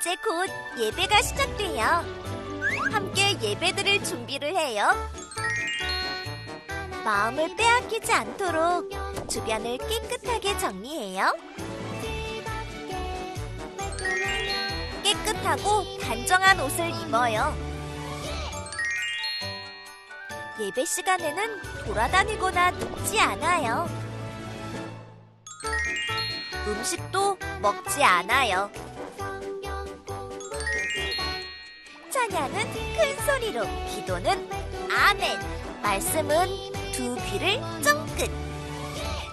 이제 곧 예배가 시작돼요. 함께 예배드릴 준비를 해요. 마음을 빼앗기지 않도록 주변을 깨끗하게 정리해요. 깨끗하고 단정한 옷을 입어요. 예배 시간에는 돌아다니거나 눕지 않아요. 음식도 먹지 않아요. 찬양은 큰 소리로, 기도는 아멘, 말씀은 두 귀를 쫑긋.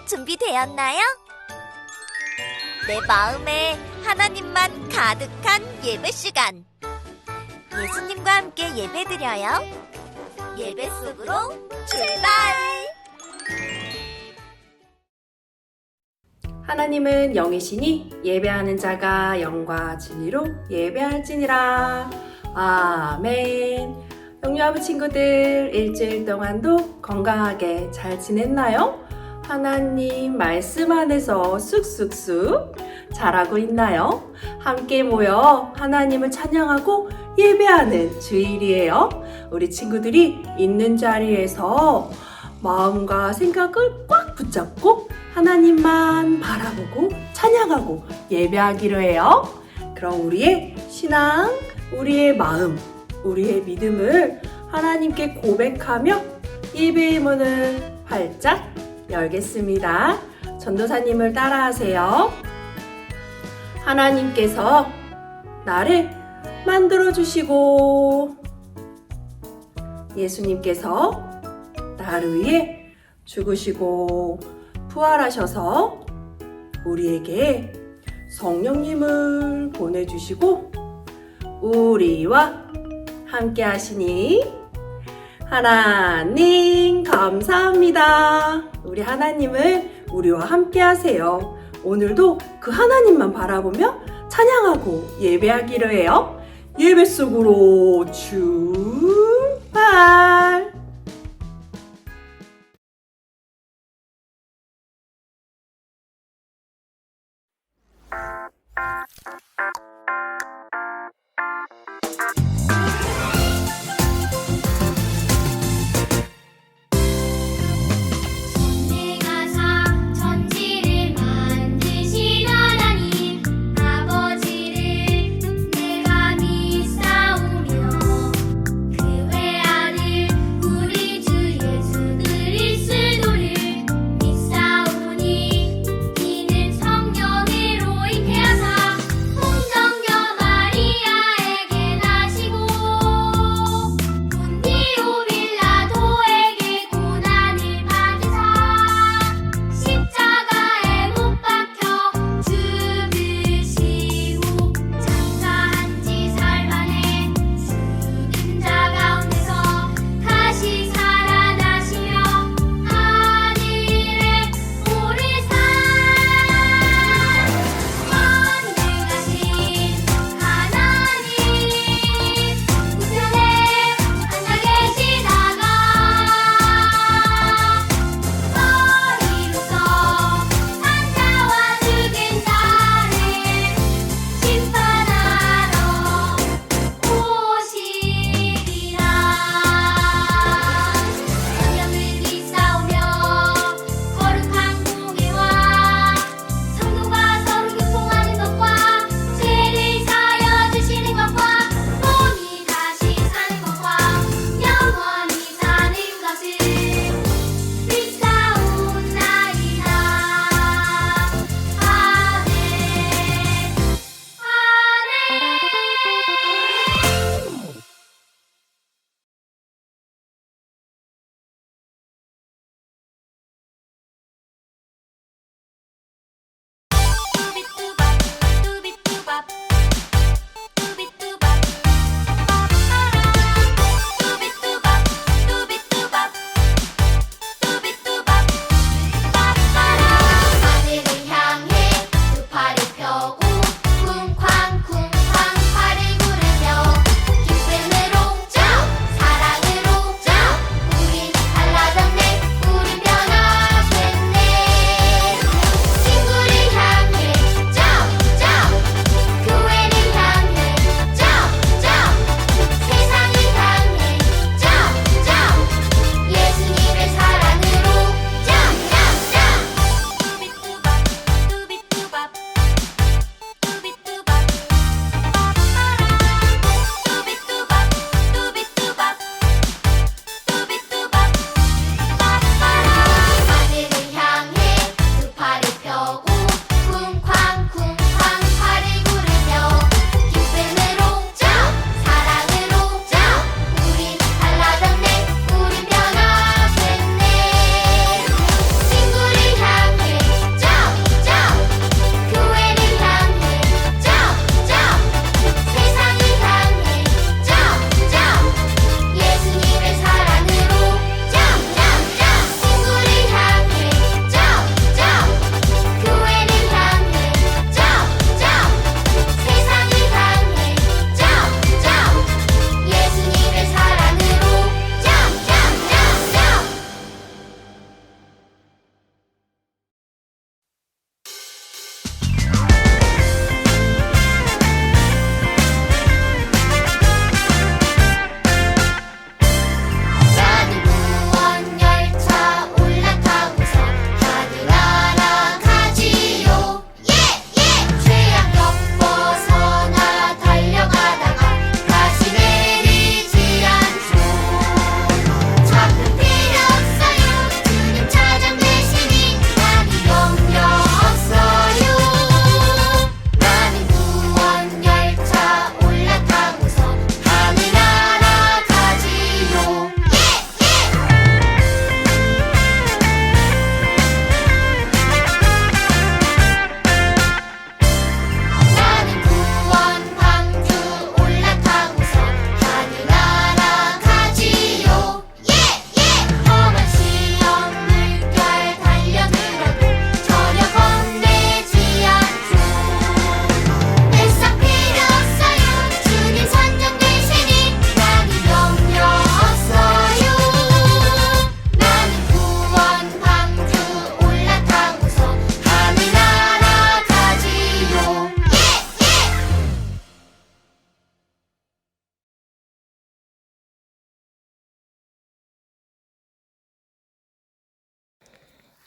준비되었나요? 내 마음에 하나님만 가득한 예배 시간. 예수님과 함께 예배드려요. 예배 속으로 출발! 하나님은 영이시니 예배하는 자가 영과 진리로 예배할지니라. 아멘. 영유아부 친구들, 일주일 동안도 건강하게 잘 지냈나요? 하나님 말씀 안에서 쑥쑥쑥 잘하고 있나요? 함께 모여 하나님을 찬양하고 예배하는 주일이에요. 우리 친구들이 있는 자리에서 마음과 생각을 꽉 붙잡고 하나님만 바라보고 찬양하고 예배하기로 해요. 그럼 우리의 신앙, 우리의 마음, 우리의 믿음을 하나님께 고백하며 예배의 문을 활짝 열겠습니다. 전도사님을 따라하세요. 하나님께서 나를 만들어주시고 예수님께서 나를 위해 죽으시고 부활하셔서 우리에게 성령님을 보내주시고 우리와 함께 하시니 하나님 감사합니다. 우리 하나님을 우리와 함께 하세요. 오늘도 그 하나님만 바라보며 찬양하고 예배하기로 해요. 예배 속으로 출발! 내가 믿사오며 그 외아들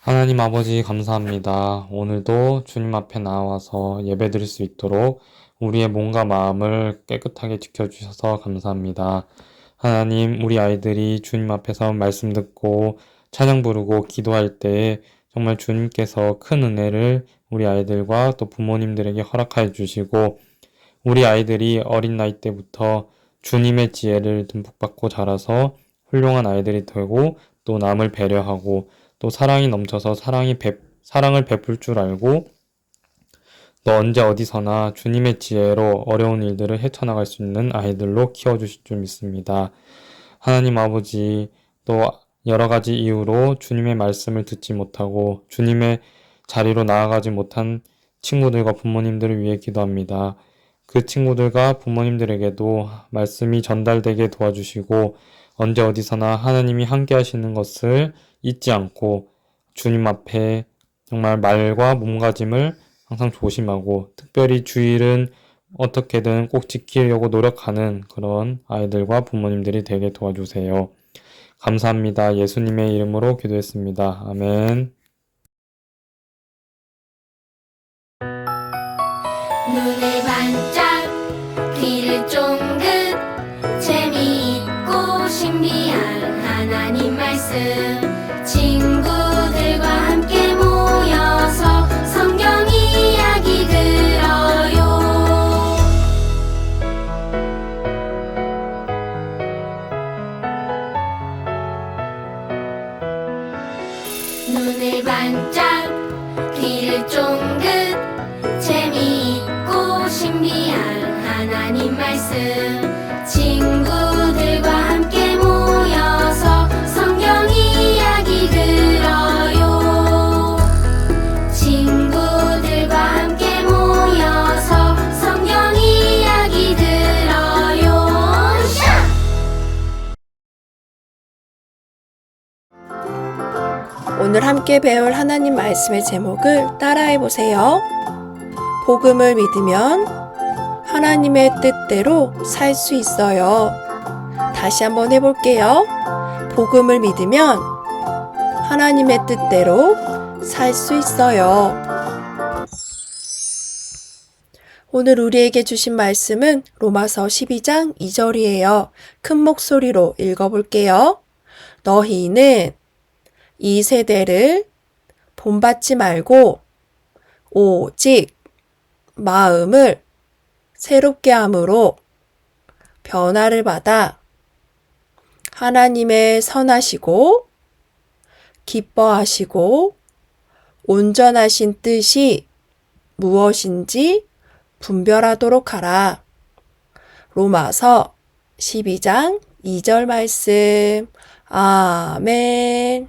하나님 아버지 감사합니다. 오늘도 주님 앞에 나와서 예배드릴 수 있도록 우리의 몸과 마음을 깨끗하게 지켜주셔서 감사합니다. 하나님, 우리 아이들이 주님 앞에서 말씀 듣고 찬양 부르고 기도할 때 정말 주님께서 큰 은혜를 우리 아이들과 또 부모님들에게 허락하여 주시고 우리 아이들이 어린 나이 때부터 주님의 지혜를 듬뿍 받고 자라서 훌륭한 아이들이 되고 또 남을 배려하고 또 사랑이 넘쳐서 사랑을 베풀 줄 알고 또 언제 어디서나 주님의 지혜로 어려운 일들을 헤쳐나갈 수 있는 아이들로 키워주실 줄 믿습니다. 하나님 아버지, 또 여러 가지 이유로 주님의 말씀을 듣지 못하고 주님의 자리로 나아가지 못한 친구들과 부모님들을 위해 기도합니다. 그 친구들과 부모님들에게도 말씀이 전달되게 도와주시고 언제 어디서나 하나님이 함께 하시는 것을 잊지 않고 주님 앞에 정말 말과 몸가짐을 항상 조심하고 특별히 주일은 어떻게든 꼭 지키려고 노력하는 그런 아이들과 부모님들이 되게 도와주세요. 감사합니다. 예수님의 이름으로 기도했습니다. 아멘. 눈을 반짝 귀를 쫑긋 재미있고 신비한 하나님 말씀 친구들과 함께 모여서 성경 이야기 들어요. 눈을 반짝 귀를 쫑긋 재미있고 신비한 하나님 말씀 친구들과 함께 모여서 성경 이야기 들어요. 친구들과 함께 모여서 성경 이야기 들어요. 오늘 함께 배울 하나님 말씀의 제목을 따라해 보세요. 복음을 믿으면 하나님의 뜻대로 살 수 있어요. 다시 한번 해볼게요. 복음을 믿으면 하나님의 뜻대로 살 수 있어요. 오늘 우리에게 주신 말씀은 로마서 12장 2절이에요. 큰 목소리로 읽어볼게요. 너희는 이 세대를 본받지 말고 오직 마음을 새롭게 함으로 변화를 받아 하나님의 선하시고 기뻐하시고 온전하신 뜻이 무엇인지 분별하도록 하라. 로마서 12장 2절 말씀. 아멘.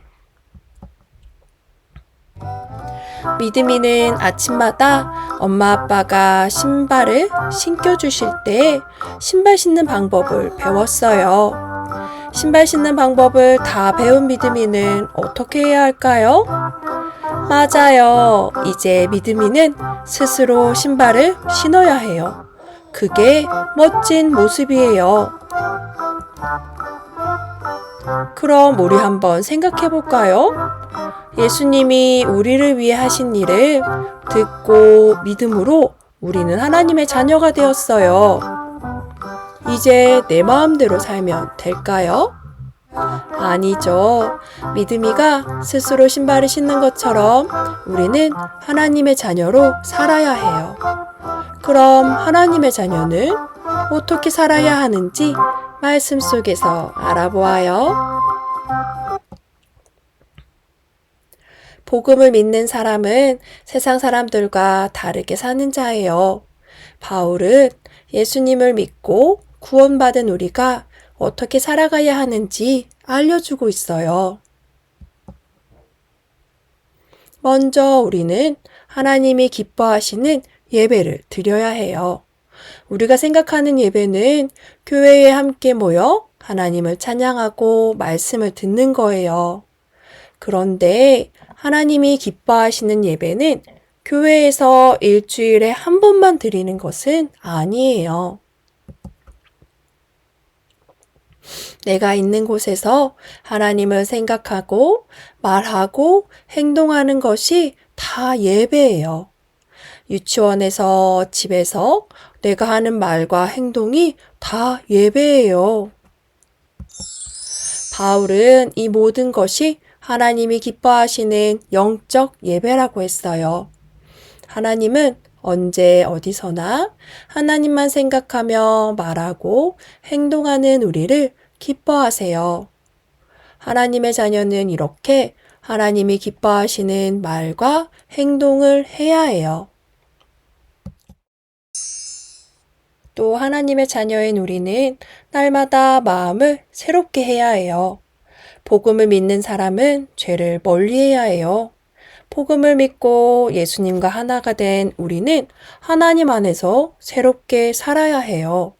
믿음이는 아침마다 엄마 아빠가 신발을 신겨주실 때 신발 신는 방법을 배웠어요. 신발 신는 방법을 다 배운 믿음이는 어떻게 해야 할까요? 맞아요. 이제 믿음이는 스스로 신발을 신어야 해요. 그게 멋진 모습이에요. 그럼 우리 한번 생각해 볼까요? 예수님이 우리를 위해 하신 일을 듣고 믿음으로 우리는 하나님의 자녀가 되었어요. 이제 내 마음대로 살면 될까요? 아니죠. 믿음이가 스스로 신발을 신는 것처럼 우리는 하나님의 자녀로 살아야 해요. 그럼 하나님의 자녀는 어떻게 살아야 하는지 말씀 속에서 알아보아요. 복음을 믿는 사람은 세상 사람들과 다르게 사는 자예요. 바울은 예수님을 믿고 구원받은 우리가 어떻게 살아가야 하는지 알려주고 있어요. 먼저 우리는 하나님이 기뻐하시는 예배를 드려야 해요. 우리가 생각하는 예배는 교회에 함께 모여 하나님을 찬양하고 말씀을 듣는 거예요. 그런데 하나님이 기뻐하시는 예배는 교회에서 일주일에 한 번만 드리는 것은 아니에요. 내가 있는 곳에서 하나님을 생각하고 말하고 행동하는 것이 다 예배예요. 유치원에서 집에서 내가 하는 말과 행동이 다 예배예요. 바울은 이 모든 것이 하나님이 기뻐하시는 영적 예배라고 했어요. 하나님은 언제 어디서나 하나님만 생각하며 말하고 행동하는 우리를 기뻐하세요. 하나님의 자녀는 이렇게 하나님이 기뻐하시는 말과 행동을 해야 해요. 또 하나님의 자녀인 우리는 날마다 마음을 새롭게 해야 해요. 복음을 믿는 사람은 죄를 멀리해야 해요. 복음을 믿고 예수님과 하나가 된 우리는 하나님 안에서 새롭게 살아야 해요.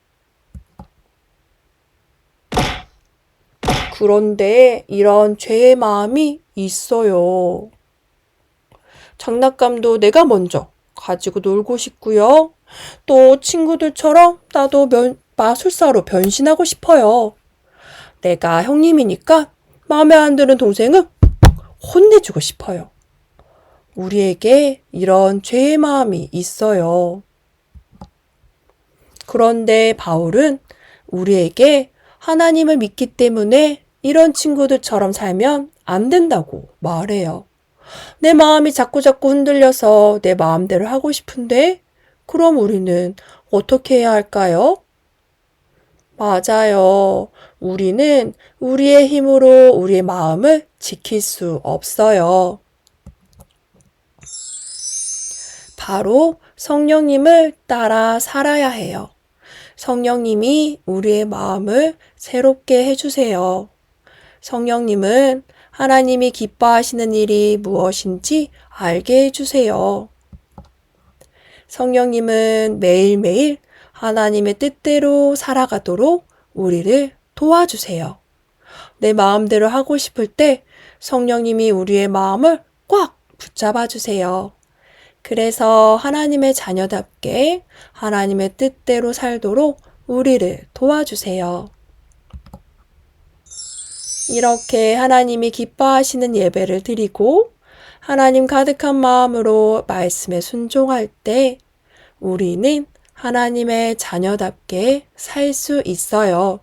그런데 이런 죄의 마음이 있어요. 장난감도 내가 먼저 가지고 놀고 싶고요. 또 친구들처럼 나도 마술사로 변신하고 싶어요. 내가 형님이니까 마음에 안 드는 동생은 혼내주고 싶어요. 우리에게 이런 죄의 마음이 있어요. 그런데 바울은 우리에게 하나님을 믿기 때문에 이런 친구들처럼 살면 안 된다고 말해요. 내 마음이 자꾸 흔들려서 내 마음대로 하고 싶은데 그럼 우리는 어떻게 해야 할까요? 맞아요. 우리는 우리의 힘으로 우리의 마음을 지킬 수 없어요. 바로 성령님을 따라 살아야 해요. 성령님이 우리의 마음을 새롭게 해주세요. 성령님은 하나님이 기뻐하시는 일이 무엇인지 알게 해주세요. 성령님은 매일매일 하나님의 뜻대로 살아가도록 우리를 도와주세요. 내 마음대로 하고 싶을 때 성령님이 우리의 마음을 꽉 붙잡아 주세요. 그래서 하나님의 자녀답게 하나님의 뜻대로 살도록 우리를 도와주세요. 이렇게 하나님이 기뻐하시는 예배를 드리고 하나님 가득한 마음으로 말씀에 순종할 때 우리는 하나님의 자녀답게 살 수 있어요.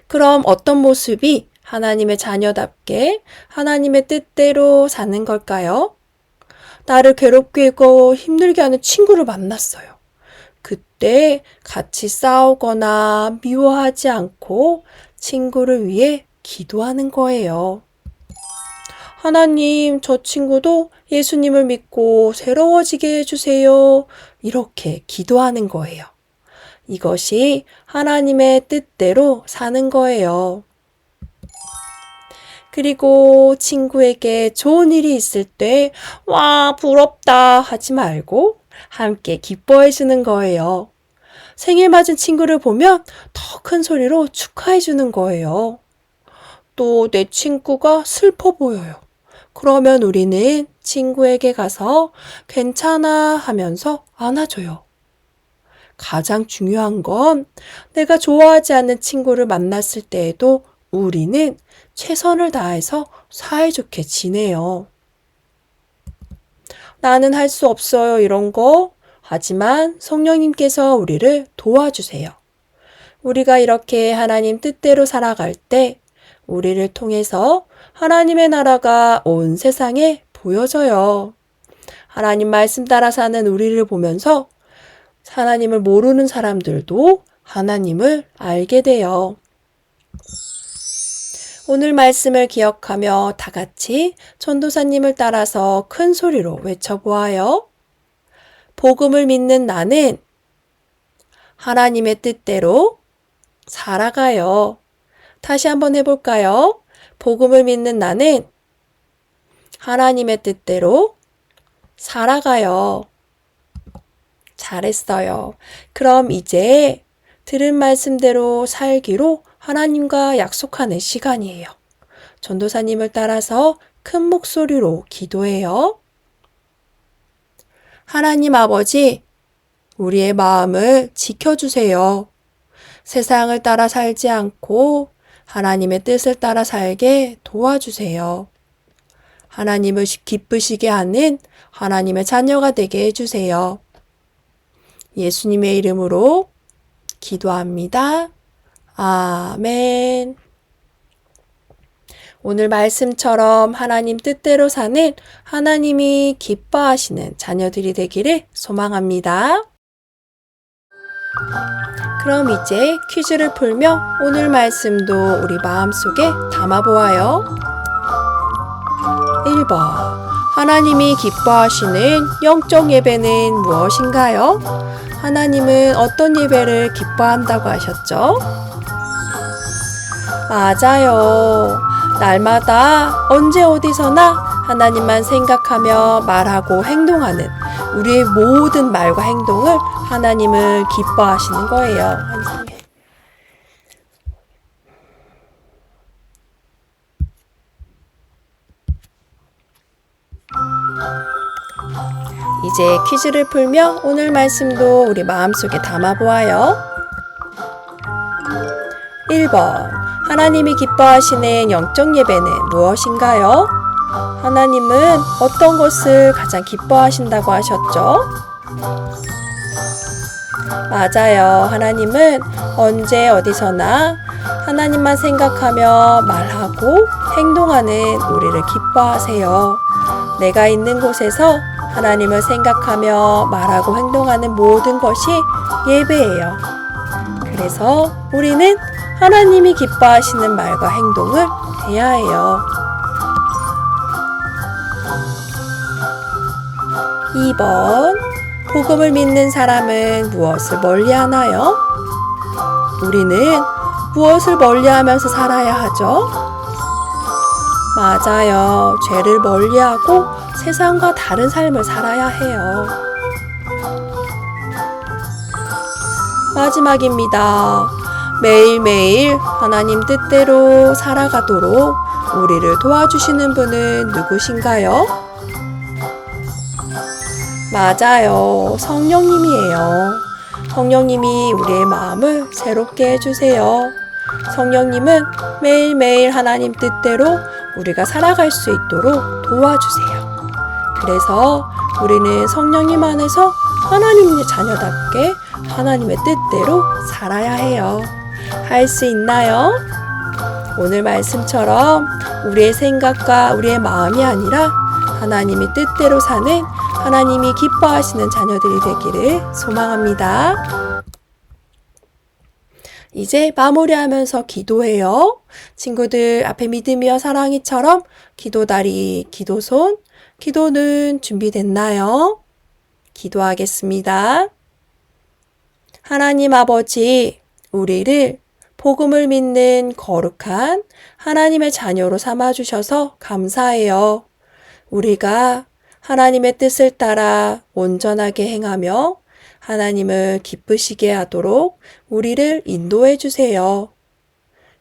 그럼 어떤 모습이 하나님의 자녀답게 하나님의 뜻대로 사는 걸까요? 나를 괴롭게 하고 힘들게 하는 친구를 만났어요. 그때 같이 싸우거나 미워하지 않고 친구를 위해 기도하는 거예요. 하나님, 저 친구도 예수님을 믿고 새로워지게 해주세요. 이렇게 기도하는 거예요. 이것이 하나님의 뜻대로 사는 거예요. 그리고 친구에게 좋은 일이 있을 때, 와, 부럽다 하지 말고 함께 기뻐해 주는 거예요. 생일 맞은 친구를 보면 더 큰 소리로 축하해 주는 거예요. 또 내 친구가 슬퍼 보여요. 그러면 우리는 친구에게 가서 괜찮아 하면서 안아줘요. 가장 중요한 건 내가 좋아하지 않는 친구를 만났을 때에도 우리는 최선을 다해서 사이좋게 지내요. 나는 할 수 없어요, 이런 거. 하지만 성령님께서 우리를 도와주세요. 우리가 이렇게 하나님 뜻대로 살아갈 때 우리를 통해서 하나님의 나라가 온 세상에 보여져요. 하나님 말씀 따라 사는 우리를 보면서 하나님을 모르는 사람들도 하나님을 알게 돼요. 오늘 말씀을 기억하며 다 같이 전도사님을 따라서 큰 소리로 외쳐보아요. 복음을 믿는 나는 하나님의 뜻대로 살아가요. 다시 한번 해볼까요? 복음을 믿는 나는 하나님의 뜻대로 살아가요. 잘했어요. 그럼 이제 들은 말씀대로 살기로 하나님과 약속하는 시간이에요. 전도사님을 따라서 큰 목소리로 기도해요. 하나님 아버지, 우리의 마음을 지켜주세요. 세상을 따라 살지 않고 하나님의 뜻을 따라 살게 도와주세요. 하나님을 기쁘시게 하는 하나님의 자녀가 되게 해주세요. 예수님의 이름으로 기도합니다. 아멘. 오늘 말씀처럼 하나님 뜻대로 사는 하나님이 기뻐하시는 자녀들이 되기를 소망합니다. 그럼 이제 퀴즈를 풀며 오늘 말씀도 우리 마음속에 담아보아요. 1번. 하나님이 기뻐하시는 영적 예배는 무엇인가요? 하나님은 어떤 예배를 기뻐한다고 하셨죠? 맞아요. 날마다 언제 어디서나 하나님만 생각하며 말하고 행동하는 우리의 모든 말과 행동을 하나님을 기뻐하시는 거예요. 이제 퀴즈를 풀며 오늘 말씀도 우리 마음속에 담아보아요. 1번. 하나님이 기뻐하시는 영적 예배는 무엇인가요? 하나님은 어떤 것을 가장 기뻐하신다고 하셨죠? 맞아요. 하나님은 언제 어디서나 하나님만 생각하며 말하고 행동하는 우리를 기뻐하세요. 내가 있는 곳에서 하나님을 생각하며 말하고 행동하는 모든 것이 예배예요. 그래서 우리는 하나님이 기뻐하시는 말과 행동을 해야 해요. 2번. 복음을 믿는 사람은 무엇을 멀리하나요? 우리는 무엇을 멀리하면서 살아야 하죠? 맞아요. 죄를 멀리하고 세상과 다른 삶을 살아야 해요. 마지막입니다. 매일매일 하나님 뜻대로 살아가도록 우리를 도와주시는 분은 누구신가요? 맞아요. 성령님이에요. 성령님이 우리의 마음을 새롭게 해주세요. 성령님은 매일매일 하나님 뜻대로 우리가 살아갈 수 있도록 도와주세요. 그래서 우리는 성령님 안에서 하나님의 자녀답게 하나님의 뜻대로 살아야 해요. 할 수 있나요? 오늘 말씀처럼 우리의 생각과 우리의 마음이 아니라 하나님의 뜻대로 사는 하나님이 기뻐하시는 자녀들이 되기를 소망합니다. 이제 마무리하면서 기도해요. 친구들 앞에 믿음이여 사랑이처럼 기도다리, 기도손, 기도는 준비됐나요? 기도하겠습니다. 하나님 아버지, 우리를 복음을 믿는 거룩한 하나님의 자녀로 삼아주셔서 감사해요. 우리가 하나님의 뜻을 따라 온전하게 행하며 하나님을 기쁘시게 하도록 우리를 인도해 주세요.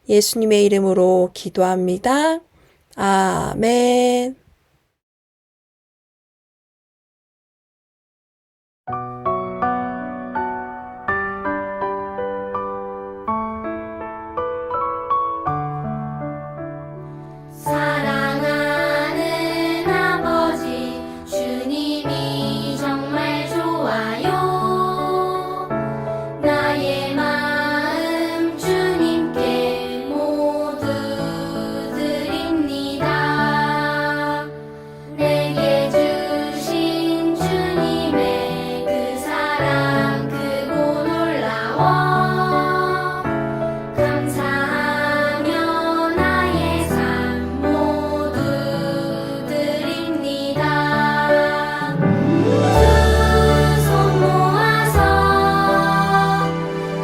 예수님의 이름으로 기도합니다. 아멘. 사랑하는 아버지 주님이 정말 좋아요. 나의 마음 주님께 모두 드립니다. 내게 주신 주님의 그 사랑 크고 놀라워 감사하며 나의 삶 모두 드립니다. 두 손 모아서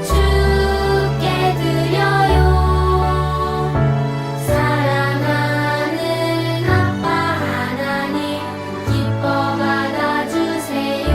주께 드려요. 사랑하는 아빠 하나님 기뻐 받아주세요.